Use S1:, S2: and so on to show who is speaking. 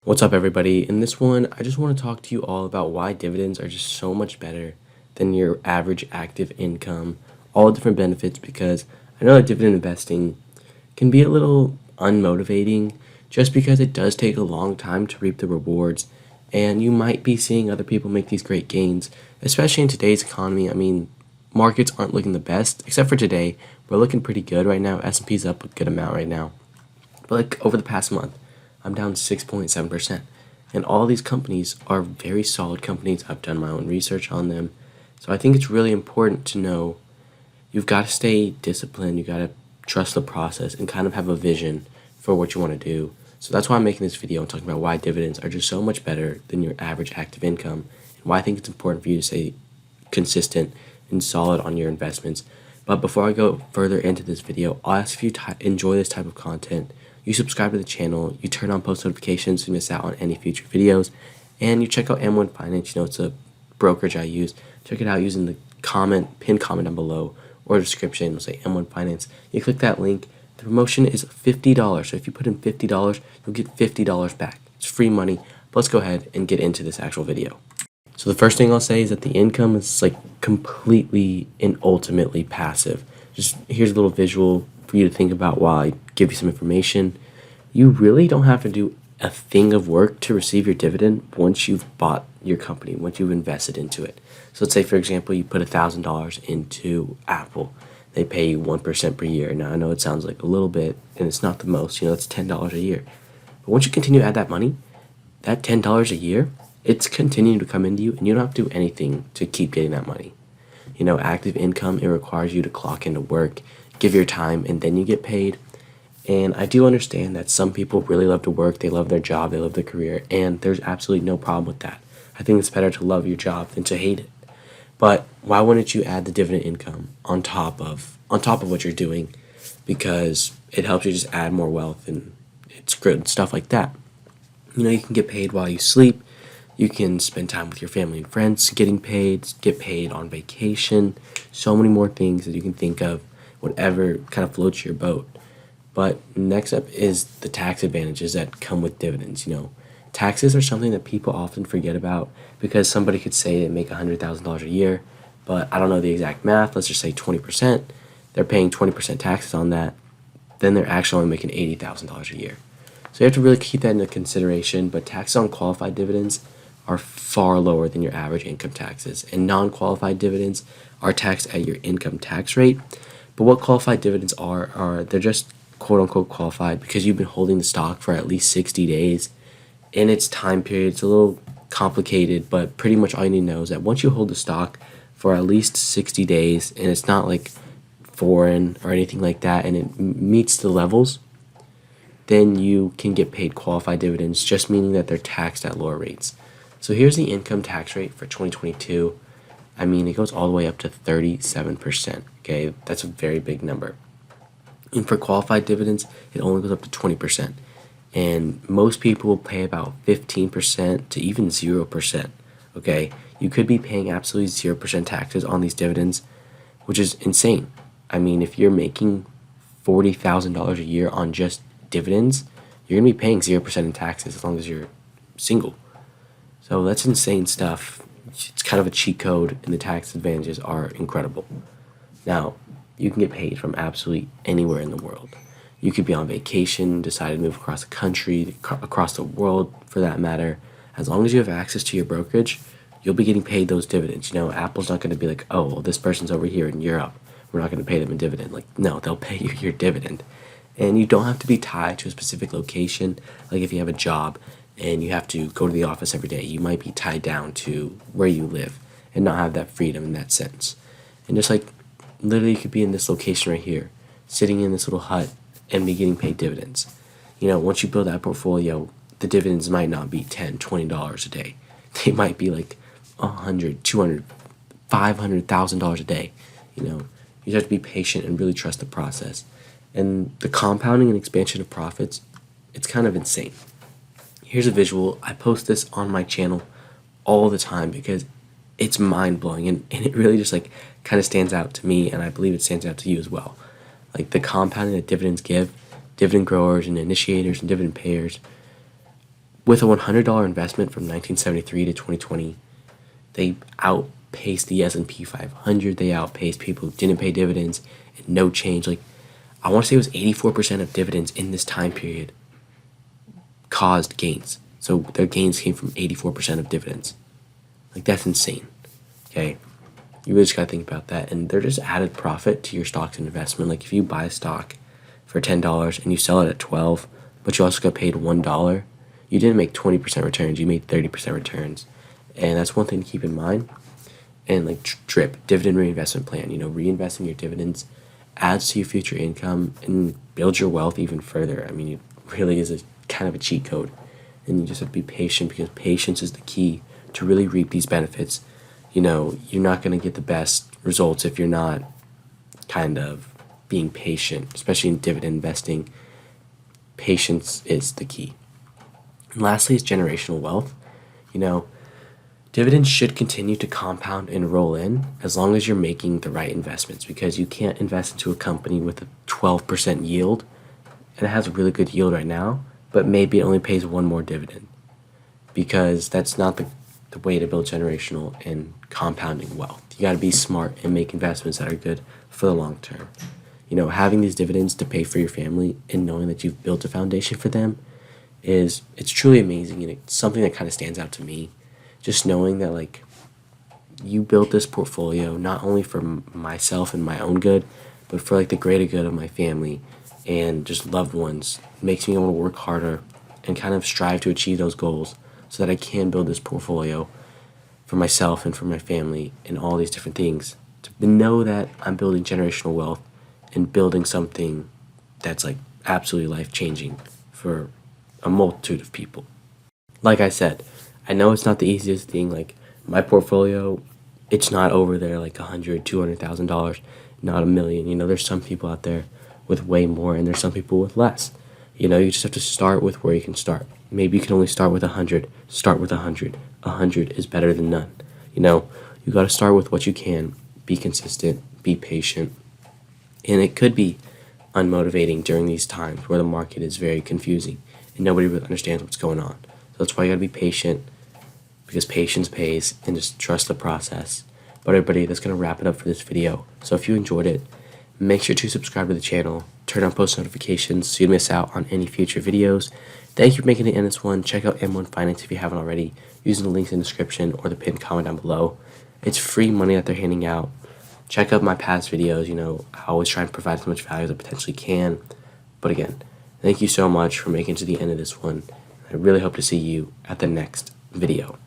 S1: What's up, everybody? In this one, I just want to talk to you all about why dividends are just so much better than your average active income, all the different benefits, because I know that dividend investing can be a little unmotivating just because it does take a long time to reap the rewards, and you might be seeing other people make these great gains, especially in today's economy. I mean, markets aren't looking the best, except for today. We're looking pretty good right now. S&P's up a good amount right now. But like over the past month, I'm down 6.7%. And all these companies are very solid companies. I've done my own research on them. So I think it's really important to know you've got to stay disciplined. You got to trust the process and kind of have a vision for what you want to do. So that's why I'm making this video and talking about why dividends are just so much better than your average active income, and why I think it's important for you to stay consistent and solid on your investments. But before I go further into this video, I'll ask if you enjoy this type of content, you subscribe to the channel, you turn on post notifications so you miss out on any future videos, and you check out M1 Finance. You know, it's a brokerage I use. Check it out using the pinned comment down below or description. It'll say M1 Finance. You click that link. The promotion is $50. So if you put in $50, you'll get $50 back. It's free money. But let's go ahead and get into this actual video. So the first thing I'll say is that the income is like completely and ultimately passive. Just here's a little visual for you to think about while I give you some information. You really don't have to do a thing of work to receive your dividend once you've bought your company, once you've invested into it. So let's say, for example, you put $1,000 into Apple. They pay you 1% per year. Now, I know it sounds like a little bit, and it's not the most. You know, it's $10 a year. But once you continue to add that money, that $10 a year, it's continuing to come into you, and you don't have to do anything to keep getting that money. You know, active income, it requires you to clock into work, give your time, and then you get paid. And I do understand that some people really love to work, they love their job, they love their career, and there's absolutely no problem with that. I think it's better to love your job than to hate it. But why wouldn't you add the dividend income on top of what you're doing? Because it helps you just add more wealth, and it's good stuff like that. You know, you can get paid while you sleep. You can spend time with your family and friends getting paid, get paid on vacation, so many more things that you can think of, whatever kind of floats your boat. But next up is the tax advantages that come with dividends. You know, taxes are something that people often forget about because somebody could say they make $100,000 a year, but I don't know the exact math. Let's just say 20%. They're paying 20% taxes on that. Then they're actually only making $80,000 a year. So you have to really keep that into consideration. But taxes on qualified dividends are far lower than your average income taxes, and non-qualified dividends are taxed at your income tax rate. But what qualified dividends are they're just quote-unquote qualified because you've been holding the stock for at least 60 days. In its time period, it's a little complicated, but pretty much all you need to know is that once you hold the stock for at least 60 days, and it's not like foreign or anything like that, and it meets the levels, then you can get paid qualified dividends, just meaning that they're taxed at lower rates. So here's the income tax rate for 2022. I mean, it goes all the way up to 37%. Okay, that's a very big number. And for qualified dividends, it only goes up to 20%. And most people will pay about 15% to even 0%. Okay, you could be paying absolutely 0% taxes on these dividends, which is insane. I mean, if you're making $40,000 a year on just dividends, you're going to be paying 0% in taxes as long as you're single. So that's insane stuff. It's kind of a cheat code, and the tax advantages are incredible. Now, you can get paid from absolutely anywhere in the world. You could be on vacation, decide to move across the country, across the world for that matter. As long as you have access to your brokerage, you'll be getting paid those dividends. You know, Apple's not going to be like, oh, well, this person's over here in Europe, we're not going to pay them a dividend. Like, no, they'll pay you your dividend. And you don't have to be tied to a specific location. Like if you have a job and you have to go to the office every day, you might be tied down to where you live and not have that freedom in that sense. And just like literally you could be in this location right here, sitting in this little hut and be getting paid dividends. You know, once you build that portfolio, the dividends might not be $10, $20 a day. They might be like $100, $200, $500,000 a day. You know, you just have to be patient and really trust the process. And the compounding and expansion of profits, it's kind of insane. Here's a visual. I post this on my channel all the time because it's mind-blowing, and it really just like kind of stands out to me, and I believe it stands out to you as well. Like the compounding that dividends give, dividend growers and initiators and dividend payers, With a $100 investment from 1973 to 2020, they outpaced the S&P 500. They outpaced people who didn't pay dividends and no change. Like, I want to say it was 84% of dividends in this time period caused gains. So their gains came from 84% of dividends. Like, that's insane. Okay? You really just got to think about that. And they're just added profit to your stocks and investment. Like, if you buy a stock for $10 and you sell it at 12, but you also got paid $1, you didn't make 20% returns. You made 30% returns. And that's one thing to keep in mind. And like DRIP, dividend reinvestment plan, reinvesting your dividends adds to your future income and builds your wealth even further. I mean, it really is a kind of a cheat code. And you just have to be patient, because patience is the key to really reap these benefits. You're not going to get the best results if you're not kind of being patient, especially in dividend investing. Patience is the key. And lastly is generational wealth. Dividends should continue to compound and roll in as long as you're making the right investments, because you can't invest into a company with a 12% yield, and it has a really good yield right now, but maybe it only pays one more dividend, because that's not the way to build generational and compounding wealth. You got to be smart and make investments that are good for the long term. Having these dividends to pay for your family and knowing that you've built a foundation for them it's truly amazing, and it's something that kind of stands out to me. Just knowing that, like, you built this portfolio not only for myself and my own good, but for like the greater good of my family and just loved ones, makes me want to work harder and kind of strive to achieve those goals so that I can build this portfolio for myself and for my family and all these different things. To know that I'm building generational wealth and building something that's like absolutely life-changing for a multitude of people. Like I said, I know it's not the easiest thing. Like, my portfolio, it's not over there like $100,000-$200,000, not $1 million. There's some people out there with way more, and there's some people with less. You just have to start with where you can start. Maybe you can only start with 100. Start with 100. 100 is better than none. You got to start with what you can. Be consistent. Be patient. And it could be unmotivating during these times where the market is very confusing and nobody really understands what's going on. So that's why you got to be patient, because patience pays, and just trust the process. But everybody, that's going to wrap it up for this video. So if you enjoyed it, make sure to subscribe to the channel, turn on post notifications so you don't miss out on any future videos. Thank you for making it in this one. Check out M1 Finance if you haven't already, using the links in the description or the pinned comment down below. It's free money that they're handing out. Check out my past videos. I always try and provide as much value as I potentially can. But again, thank you so much for making it to the end of this one. I really hope to see you at the next video.